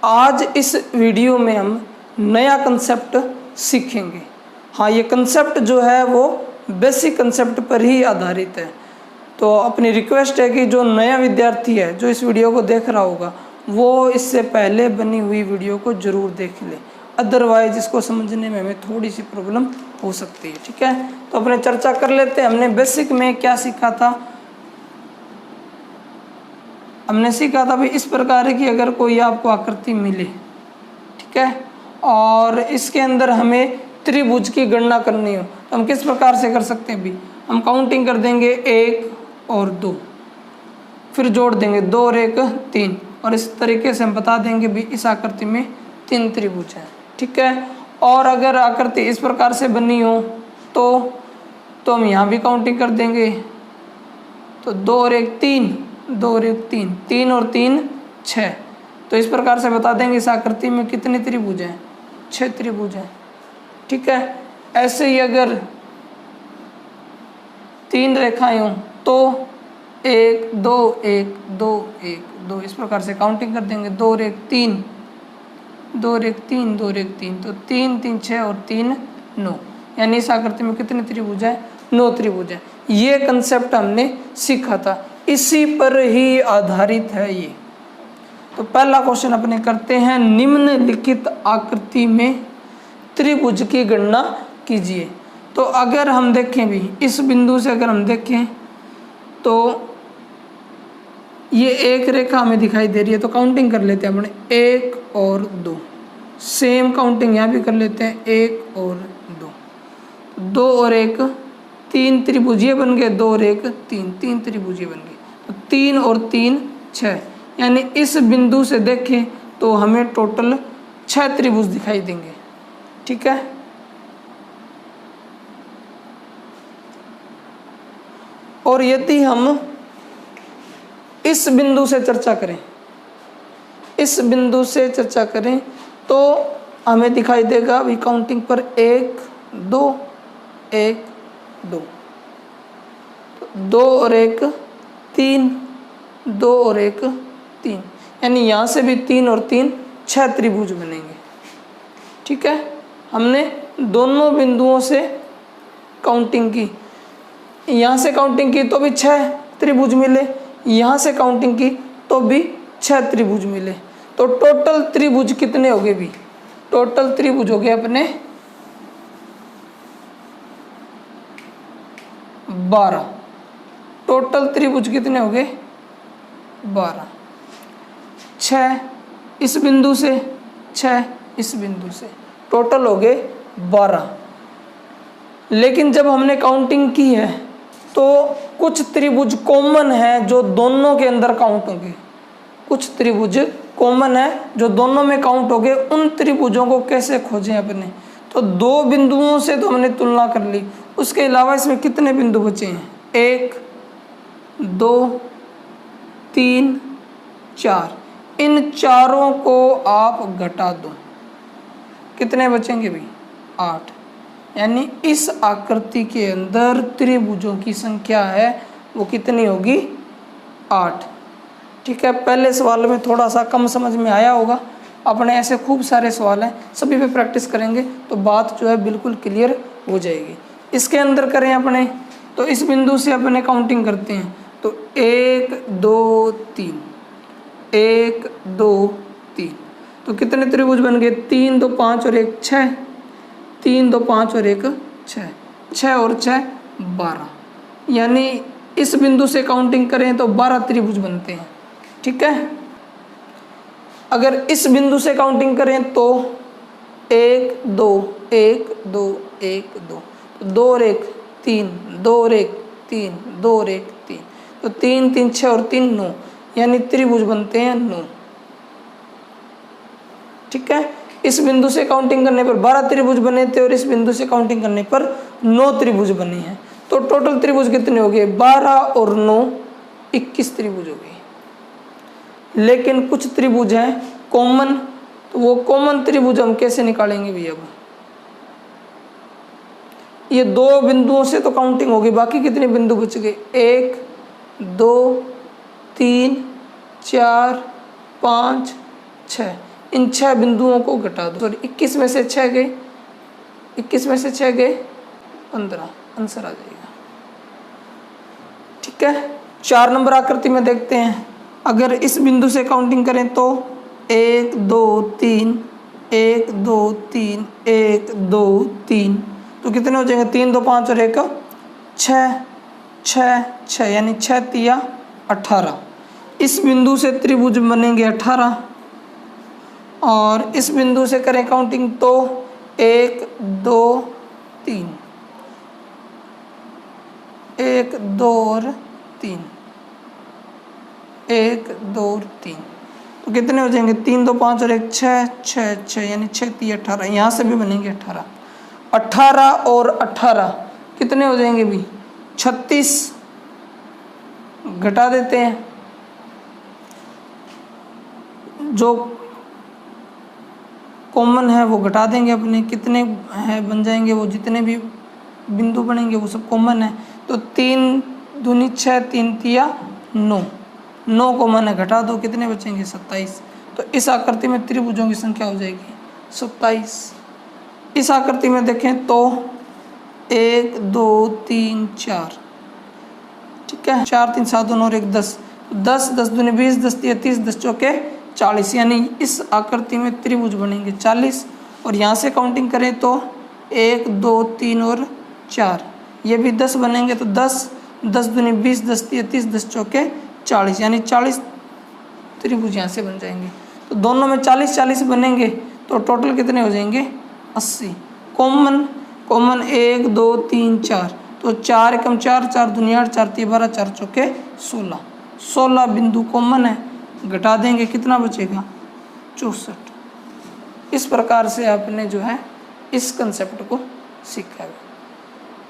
आज इस वीडियो में हम नया कंसेप्ट सीखेंगे। हाँ, ये कंसेप्ट जो है वो बेसिक कंसेप्ट पर ही आधारित है। तो अपनी रिक्वेस्ट है कि जो नया विद्यार्थी है जो इस वीडियो को देख रहा होगा वो इससे पहले बनी हुई वीडियो को ज़रूर देख ले, अदरवाइज इसको समझने में हमें थोड़ी सी प्रॉब्लम हो सकती है। ठीक है, तो अपने चर्चा कर लेते हैं। हमने बेसिक में क्या सीखा था? हमने सीखा था भाई इस प्रकार की अगर कोई आपको आकृति मिले, ठीक है, और इसके अंदर हमें त्रिभुज की गणना करनी हो तो हम किस प्रकार से कर सकते हैं भी? हम काउंटिंग कर देंगे 1 और 2, फिर जोड़ देंगे 2 और 1 3, और इस तरीके से हम बता देंगे भी इस आकृति में 3 त्रिभुज हैं। ठीक है, और अगर आकृति इस प्रकार से बनी हो तो हम यहाँ भी काउंटिंग कर देंगे। तो 2 और 1 3, 2 और 1 3, 3 और 3 6। तो इस प्रकार से बता देंगे इस आकृति में कितने त्रिभुज हैं? 6 त्रिभुज हैं। ठीक है, ऐसे ही अगर 3 रेखाएं हों तो 1 2 1 2 1 2, इस प्रकार से काउंटिंग कर देंगे। 2 और 1 3, 2 और 1 3, 2 और 1 3, तो 3 3 6 और 3 9, यानी इस आकृति में कितने त्रिभुज हैं? 9 त्रिभुज हैं। ये कंसेप्ट हमने सीखा था, इसी पर ही आधारित है ये। तो पहला क्वेश्चन अपने करते हैं, निम्नलिखित आकृति में त्रिभुज की गणना कीजिए। तो अगर हम देखें भी इस बिंदु से अगर हम देखें तो ये एक रेखा हमें दिखाई दे रही है, तो काउंटिंग कर लेते हैं अपने 1 और 2। सेम काउंटिंग यहाँ भी कर लेते हैं 1 और 2, 2 और 1 3 त्रिभुज ये बन गए, 2 और 1 3, 3 त्रिभुज ये बन गए। तो 3 और 3 6, यानी इस बिंदु से देखें तो हमें टोटल 6 त्रिभुज दिखाई देंगे। ठीक है, और यदि हम इस बिंदु से चर्चा करें, इस बिंदु से चर्चा करें तो हमें दिखाई देगा अभी काउंटिंग पर 1 2 1 2, 2 और 1 3, 2 और 1 3, यानी यहाँ से भी 3 और 3 6 त्रिभुज बनेंगे। ठीक है, हमने दोनों बिंदुओं से काउंटिंग की, यहाँ से काउंटिंग की तो भी 6 त्रिभुज मिले, यहाँ से काउंटिंग की तो भी 6 त्रिभुज मिले। तो टोटल त्रिभुज कितने हो गए भी? टोटल त्रिभुज हो गए अपने 12। टोटल त्रिभुज कितने हो गए? 12। 6 इस बिंदु से, 6 इस बिंदु से, टोटल हो गए 12। लेकिन जब हमने काउंटिंग की है तो कुछ त्रिभुज कॉमन है जो दोनों के अंदर काउंट होंगे, कुछ त्रिभुज कॉमन है जो दोनों में काउंट हो गए। उन त्रिभुजों को कैसे खोजें अपने? तो 2 बिंदुओं से तो हमने तुलना कर ली, उसके अलावा इसमें कितने बिंदु बचे हैं? 1 2 3 4, इन चारों को आप घटा दो, कितने बचेंगे भाई? 8, यानी इस आकृति के अंदर त्रिभुजों की संख्या है वो कितनी होगी? 8। ठीक है, पहले सवाल में थोड़ा सा कम समझ में आया होगा, अपने ऐसे खूब सारे सवाल हैं, सभी पे प्रैक्टिस करेंगे तो बात जो है बिल्कुल क्लियर हो जाएगी। इसके अंदर करें अपने, तो इस बिंदु से अपने काउंटिंग करते हैं तो 1 2 3, 1 2 3, तो कितने त्रिभुज बन गए? 3 2 5 और 1 6, 3 2 5 और 1 6, 6 और 6 12, यानी इस बिंदु से काउंटिंग करें तो 12 त्रिभुज बनते हैं। ठीक है, अगर इस बिंदु से काउंटिंग करें तो 1 2 1 2 1 2, तो 2 और 1 3, 2 और 1 3, 2 और 1 3, तो 3 3 6 और 3 9, यानी त्रिभुज बनते हैं 9। ठीक है, इस बिंदु से काउंटिंग करने पर 12 त्रिभुज बने थे और इस बिंदु से काउंटिंग करने पर 9 त्रिभुज बने हैं। तो टोटल त्रिभुज कितने हो गए? 12 और 9 21 त्रिभुज हो गए। लेकिन कुछ त्रिभुज हैं कॉमन, तो वो कॉमन त्रिभुज हम कैसे निकालेंगे भी? अब ये 2 बिंदुओं से तो काउंटिंग होगी, बाकी कितने बिंदु बच गए? 1 2 3 4 5 6, इन 6 बिंदुओं को घटा दो। सॉरी 21 में से 6 गए, 21 में से 6 गए 15, आंसर आ जाएगा। ठीक है, 4 नंबर आकृति में देखते हैं। अगर इस बिंदु से काउंटिंग करें तो 1 2 3 1 2 3 1 2 3, तो कितने हो जाएंगे? 3 2 5 और 1 6 6 6, यानी 6 तिया 18। इस बिंदु से त्रिभुज बनेंगे 18, और इस बिंदु से करें काउंटिंग तो 1 2 3 1 2 और 3 1 2 और 3, तो कितने हो जाएंगे? 3 2 5 और 1 6 6 6, यानी 6 3 18। यहाँ से भी बनेंगे 18, 18 और 18 कितने हो जाएंगे भी? 36। घटा देते हैं, जो कॉमन है वो घटा देंगे अपने, कितने हैं बन जाएंगे वो, जितने भी बिंदु बनेंगे वो सब कॉमन है। तो 3 दूनी 6 3 तिया 9, 9 कॉमन है, घटा दो, कितने बचेंगे? 27। तो इस आकृति में त्रिभुजों की संख्या हो जाएगी 27। इस आकृति में देखें तो 1 2 3 4, ठीक है, 4 3 7 2 और 1 10, 10 10 दूनी 20 10 तिया 30 10 चौके 40, यानी इस आकृति में त्रिभुज बनेंगे 40। और यहाँ से काउंटिंग करें तो 1 2 3 और 4, ये भी 10 बनेंगे, तो 10 10 दूनी 20 10 तिया 30 10 चौके 40, यानी 40 त्रिभुज यहाँ से बन जाएंगे। तो दोनों में 40 40 बनेंगे, तो टोटल कितने हो जाएंगे? 80। कॉमन 1 2 3 4, तो 4 एकम 4 4 दूनी 8 4 तिया 12 4 चौके 16, 16 बिंदु कॉमन है, घटा देंगे, कितना बचेगा? 64। इस प्रकार से आपने जो है इस कंसेप्ट को सीखा है।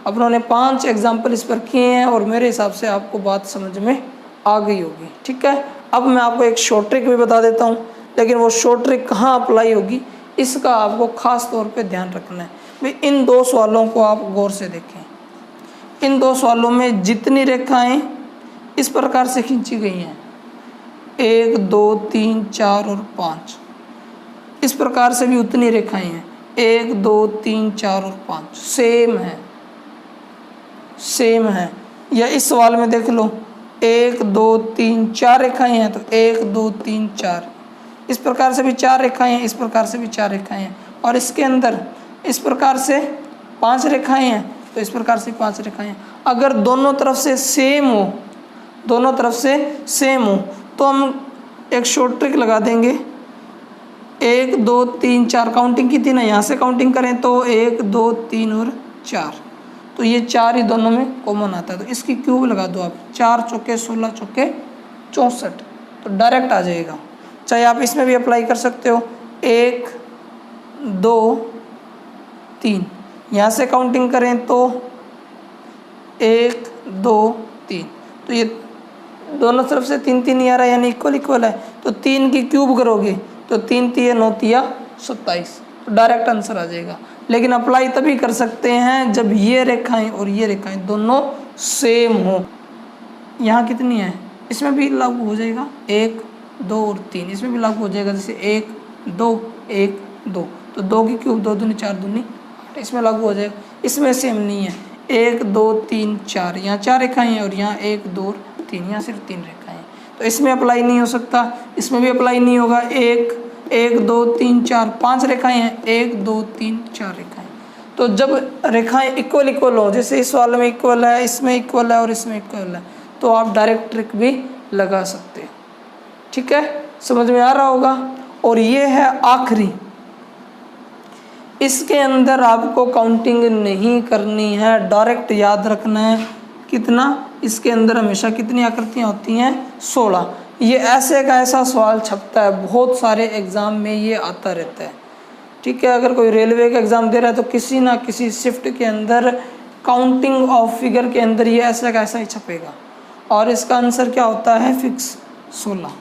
अपनों ने 5 एग्जाम्पल इस पर किए हैं और मेरे हिसाब से आपको बात समझ में आ गई होगी। ठीक है, अब मैं आपको एक शॉर्ट ट्रिक भी बता देता हूँ, लेकिन वो शॉर्ट ट्रिक कहाँ अप्लाई होगी इसका आपको खास तौर पे ध्यान रखना है। भाई इन 2 सवालों को आप गौर से देखें। इन 2 सवालों में जितनी रेखाएं इस प्रकार से खींची गई हैं 1 2 3 4 और 5, इस प्रकार से भी उतनी रेखाएं हैं 1 2 3 4 और 5, सेम है। या इस सवाल में देख लो 1 2 3 4 रेखाएं हैं, तो 1 2 3 4, इस प्रकार से भी 4 रेखाएं हैं, इस प्रकार से भी 4 रेखाएं हैं, और इसके अंदर इस प्रकार से 5 रेखाएं हैं, तो इस प्रकार से 5 रेखाएं हैं। अगर दोनों तरफ से सेम हो, दोनों तरफ से सेम हो, तो हम एक शॉर्ट ट्रिक लगा देंगे। 1 2 3 4 काउंटिंग की थी ना, यहाँ से काउंटिंग करें तो 1 2 3 और 4, तो ये 4 ही दोनों में कॉमन आता है, तो इसकी क्यूब लगा दो आप, 4 चौके 16 चौके 64, तो डायरेक्ट आ जाएगा। चाहे आप इसमें भी अप्लाई कर सकते हो, 1 2 3, यहाँ से काउंटिंग करें तो 1 2 3, तो ये दोनों तरफ से 3 3 ही आ रहा है, यानी इक्वल है, तो 3 की क्यूब करोगे तो 3 तिया 9 तिया 27, तो डायरेक्ट आंसर आ जाएगा। लेकिन अप्लाई तभी कर सकते हैं जब ये रेखाएं और ये रेखाएं दोनों सेम हो। यहाँ कितनी है, इसमें भी लागू हो जाएगा 1 2 और 3, इसमें भी लागू हो जाएगा, जैसे 1 2 1 2, तो 2 की क्यूब 2 दूनी 4 दूनी 8, इसमें लागू हो जाएगा। इसमें सेम नहीं है, 1 2 3 4, यहाँ 4 रेखाएं हैं और यहाँ 1 2 और 3, यहाँ सिर्फ 3 रेखाएं हैं, तो इसमें अप्लाई नहीं हो सकता, इसमें भी अप्लाई नहीं होगा। 1 1 2 3 4 5 रेखाएं हैं, 1 2 3 4 रेखाएं, तो जब रेखाएं इक्वल हो, जैसे इस वाले में इक्वल है, इसमें इक्वल है और इसमें इक्वल है, तो आप डायरेक्ट ट्रिक भी लगा सकते हो। ठीक है, समझ में आ रहा होगा। और ये है आखिरी, इसके अंदर आपको काउंटिंग नहीं करनी है, डायरेक्ट याद रखना है कितना, इसके अंदर हमेशा कितनी आकृतियाँ होती हैं? 16। ये ऐसे का ऐसा सवाल छपता है, बहुत सारे एग्ज़ाम में ये आता रहता है। ठीक है, अगर कोई रेलवे का एग्ज़ाम दे रहा है तो किसी ना किसी शिफ्ट के अंदर काउंटिंग ऑफ फिगर के अंदर ये ऐसा का ऐसा ही छपेगा, और इसका आंसर क्या होता है? फिक्स 16।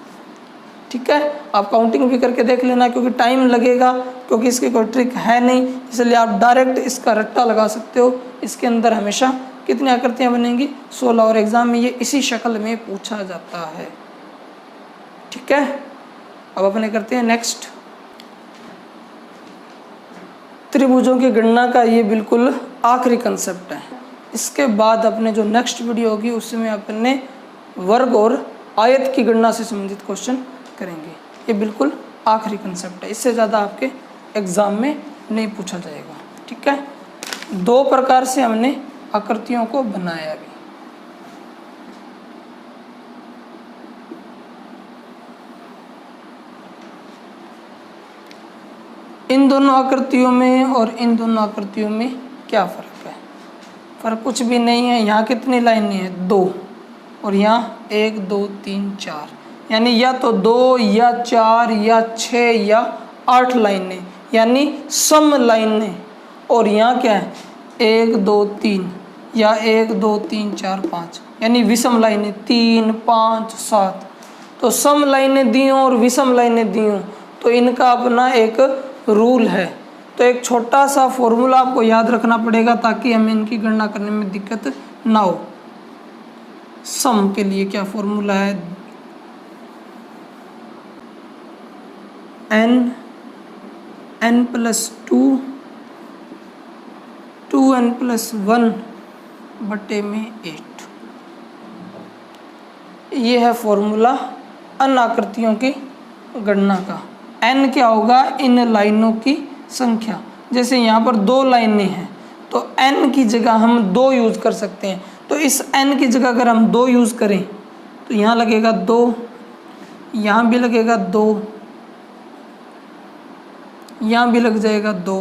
ठीक है, आप काउंटिंग भी करके देख लेना, क्योंकि टाइम लगेगा, क्योंकि इसकी कोई ट्रिक है नहीं, इसलिए आप डायरेक्ट इसका रट्टा लगा सकते हो। इसके अंदर हमेशा कितनी आकृतियाँ बनेंगी? 16, और एग्ज़ाम में ये इसी शक्ल में पूछा जाता है। ठीक है, अब अपने करते हैं नेक्स्ट। त्रिभुजों की गणना का ये बिल्कुल आखिरी कंसेप्ट है। इसके बाद अपने जो नेक्स्ट वीडियो होगी उसमें अपने वर्ग और आयत की गणना से संबंधित क्वेश्चन करेंगे। ये बिल्कुल आखिरी कंसेप्ट है, इससे ज़्यादा आपके एग्ज़ाम में नहीं पूछा जाएगा। ठीक है, 2 प्रकार से हमने आकृतियों को बनाया अभी। इन दोनों आकृतियों में और इन दोनों आकृतियों में क्या फ़र्क है? फ़र्क कुछ भी नहीं है। यहाँ कितनी लाइनें हैं? 2, और यहाँ 1 2 3 4, यानी या तो 2 या 4 या 6 या 8 लाइनें, यानी सम लाइनें। और यहाँ क्या है? 1 2 3 या 1 2 3 4 5, यानी विषम लाइनें 3 5 7। तो सम लाइनें दी हों और विषम लाइनें दी हों तो इनका अपना एक रूल है। तो एक छोटा सा फॉर्मूला आपको याद रखना पड़ेगा ताकि हमें इनकी गणना करने में दिक्कत ना हो। सम के लिए क्या फॉर्मूला है? n प्लस 2 2n प्लस 1 बटे में 8। ये है फॉर्मूला अन आकृतियों की गणना का। n क्या होगा? इन लाइनों की संख्या। जैसे यहाँ पर 2 लाइनें हैं तो n की जगह हम 2 यूज़ कर सकते हैं। तो इस n की जगह अगर हम 2 यूज़ करें तो यहाँ लगेगा 2, यहाँ भी लगेगा 2, यहाँ भी लग जाएगा 2।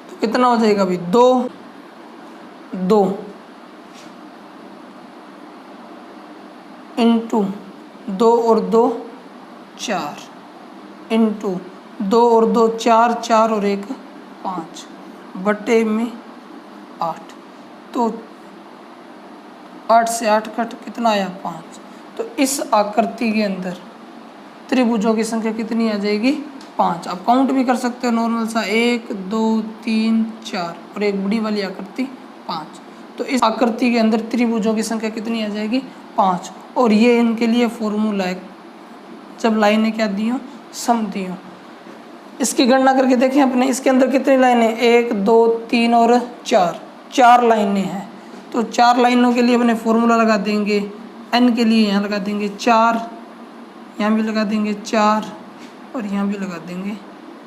तो कितना हो जाएगा अभी? 2 2 इंटू 2 और 2 4 इंटू 2 और 2 4 4 और 1 5 बटे में 8। तो 8 से 8 कट कितना आया? 5। तो इस आकृति के अंदर त्रिभुजों की संख्या कितनी आ जाएगी? 5। आप काउंट भी कर सकते हो नॉर्मल सा, 1 2 3 4 और एक बड़ी वाली आकृति 5। तो इस आकृति के अंदर त्रिभुजों की संख्या कितनी आ जाएगी? 5। और ये इनके लिए फॉर्मूला है जब लाइनें क्या दी हों? सम दी हों। इसकी गणना करके देखें अपने। इसके अंदर कितनी लाइनें? 1 2 3 और 4 लाइनें हैं। तो 4 लाइनों के लिए अपने फॉर्मूला लगा देंगे। n के लिए यहाँ लगा देंगे 4, यहाँ भी लगा देंगे 4 और यहाँ भी लगा देंगे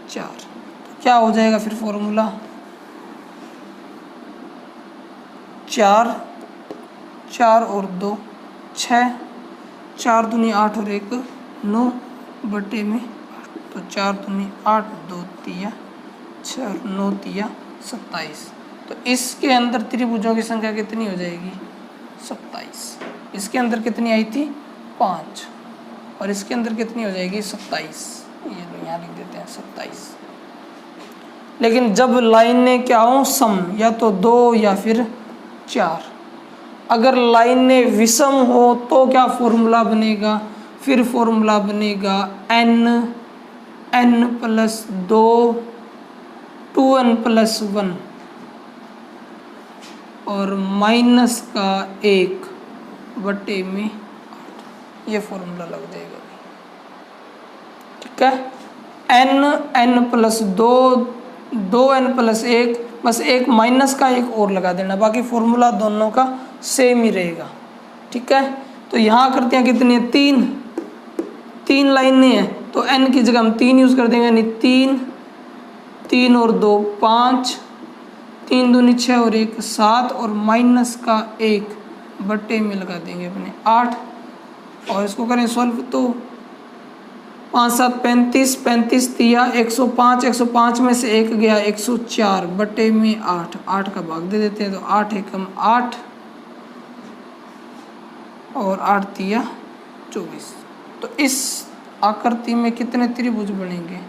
4। तो क्या हो जाएगा फिर फॉर्मूला? 4 4 और 2 6, 4 दूनी 8 और 1 9 बटे में 8। तो 4 दूनी 8, 2 तिया 6 और 9 तिया 27। तो इसके अंदर त्रिभुजों की संख्या कितनी हो जाएगी? 27। इसके अंदर कितनी आई थी? 5। और इसके अंदर कितनी हो जाएगी? 27। ये लो यहाँ लिख देते हैं 27। लेकिन जब लाइनें क्या हो? सम, या तो 2 या फिर 4। अगर लाइनें विषम हो तो क्या फॉर्मूला बनेगा? फिर फॉर्मूला बनेगा n प्लस 2 2n प्लस 1 और माइनस का 1 बटे में 8। ये फॉर्मूला लग जाएगा। ठीक है, n प्लस 2 2n प्लस 1, बस एक माइनस का 1 और लगा देना, बाकी फॉर्मूला दोनों का सेम ही रहेगा। ठीक है, तो यहाँ आकृतियाँ कितनी है? 3 लाइनें हैं तो n की जगह हम 3 यूज़ कर देंगे, यानी 3 और 2 5, 3 दूनी 6 और 1 7 और माइनस का 1 बटे में लगा देंगे अपने 8। और इसको करें सॉल्व तो 5 7 35, 35 तिया 105, 105 में से 1 गया 104 बटे में 8, 8 का भाग दे देते हैं तो 8 एकम 8 और 8 तिया 24। तो इस आकृति में कितने त्रिभुज बनेंगे?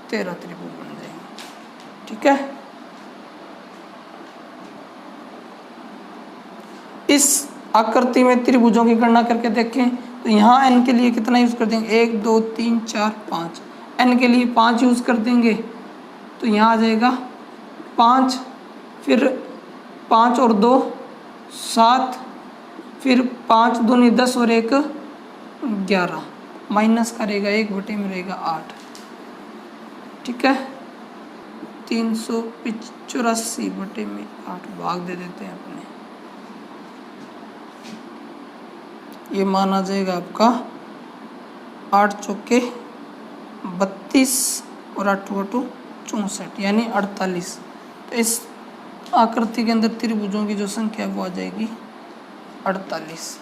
13 त्रिभुज बन जाएंगे। ठीक है, इस आकृति में त्रिभुजों की गणना करके देखें तो यहाँ n के लिए कितना यूज़ कर देंगे? 1 2 3 4 5। n के लिए 5 यूज़ कर देंगे तो यहाँ आ जाएगा 5, फिर 5 और 2 7, फिर 5 दूनी 10 और 1 11, माइनस का रहेगा 1 बटे में रहेगा 8। ठीक है। 384/8 भाग दे देते हैं अपने, ये माना जाएगा आपका 8 चौके 32 और 8 बटू 64 यानी 48। तो इस आकृति के अंदर त्रिभुजों की जो संख्या है वो आ जाएगी 48।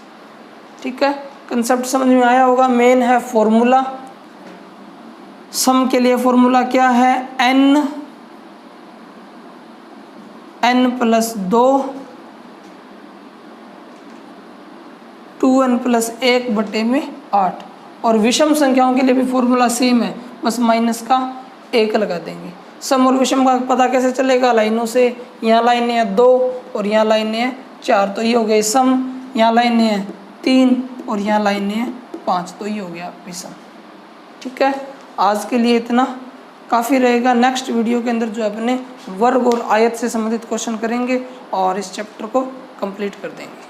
ठीक है, कंसेप्ट समझ में आया होगा। मेन है फॉर्मूला, सम के लिए फॉर्मूला क्या है, n + 2n + 1/8। और विषम संख्याओं के लिए भी फॉर्मूला सेम है, बस माइनस का 1 लगा देंगे। सम और विषम का पता कैसे चलेगा, लाइनों से। यहाँ लाइनें हैं 2 और यहाँ लाइनें हैं 4, तो ये हो गए सम। यहाँ लाइनें हैं 3 और यहाँ लाइनें हैं 5, तो ये हो गया विषम। ठीक है, आज के लिए इतना काफ़ी रहेगा। नेक्स्ट वीडियो के अंदर जो अपने वर्ग और आयत से संबंधित क्वेश्चन करेंगे और इस चैप्टर को कंप्लीट कर देंगे।